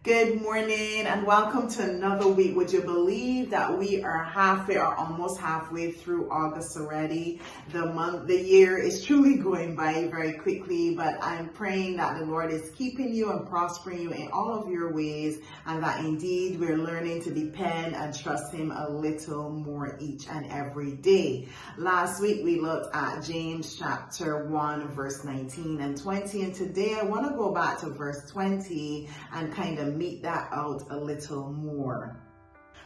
Good morning and welcome to another week. Would you believe that we are halfway or almost halfway through August already? The year is truly going by very quickly, but I'm praying that the Lord is keeping you and prospering you in all of your ways, and that indeed we're learning to depend and trust Him a little more each and every day. Last week we looked at James chapter 1 verse 19 and 20, and today I want to go back to verse 20 and kind of meet that out a little more.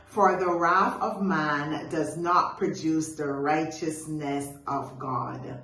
For the wrath of man does not produce the righteousness of God.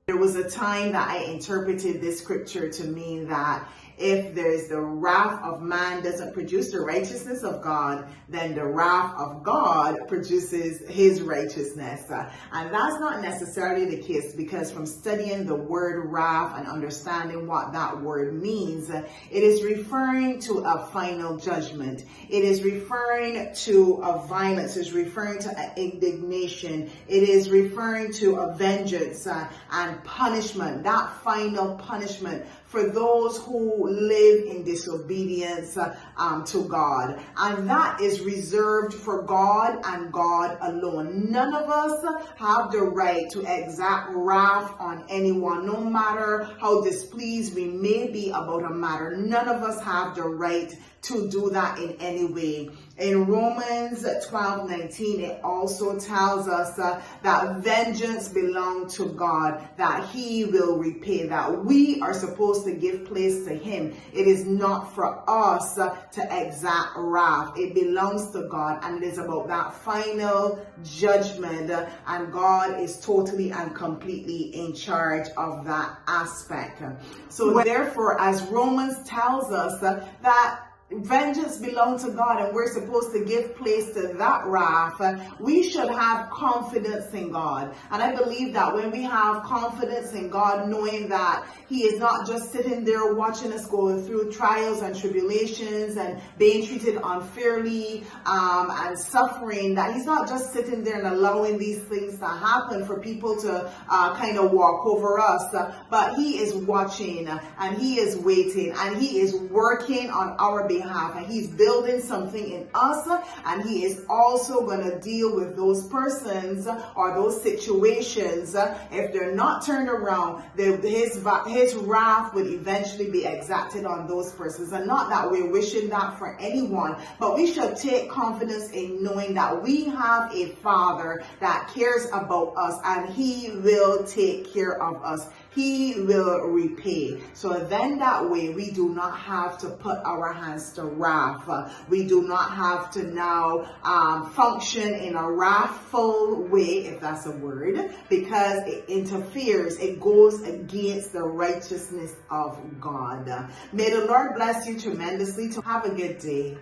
There was a time that I interpreted this scripture to mean that if there's the wrath of man doesn't produce the righteousness of God, then the wrath of God produces His righteousness. And that's not necessarily the case, because from studying the word wrath and understanding what that word means, it is referring to a final judgment. It is referring to a violence. It's referring to an indignation. It is referring to a vengeance and punishment, that final punishment for those who live in disobedience to God. And that is reserved for God and God alone. None of us have the right to exact wrath on anyone, no matter how displeased we may be about a matter. None of us have the right to do that in any way. In Romans 12:19, it also tells us that vengeance belongs to God, that He will repay, that we are supposed to give place to Him. It is not for us to exact wrath. It belongs to God, and it is about that final judgment, and God is totally and completely in charge of that aspect. So therefore, as Romans tells us that vengeance belongs to God and we're supposed to give place to that wrath, we should have confidence in God. And I believe that when we have confidence in God, knowing that He is not just sitting there watching us go through trials and tribulations and being treated unfairly and suffering, that He's not just sitting there and allowing these things to happen for people to kind of walk over us, but He is watching and He is waiting and He is working on our behalf. And He's building something in us, and He is also going to deal with those persons or those situations. If they're not turned around, His wrath would eventually be exacted on those persons. And not that we're wishing that for anyone, but we should take confidence in knowing that we have a Father that cares about us, and He will take care of us. He will repay. So then that way we do not have to put our hands to wrath. We do not have to now function in a wrathful way, if that's a word, because it interferes, it goes against the righteousness of God. May the Lord bless you tremendously. To have a good day.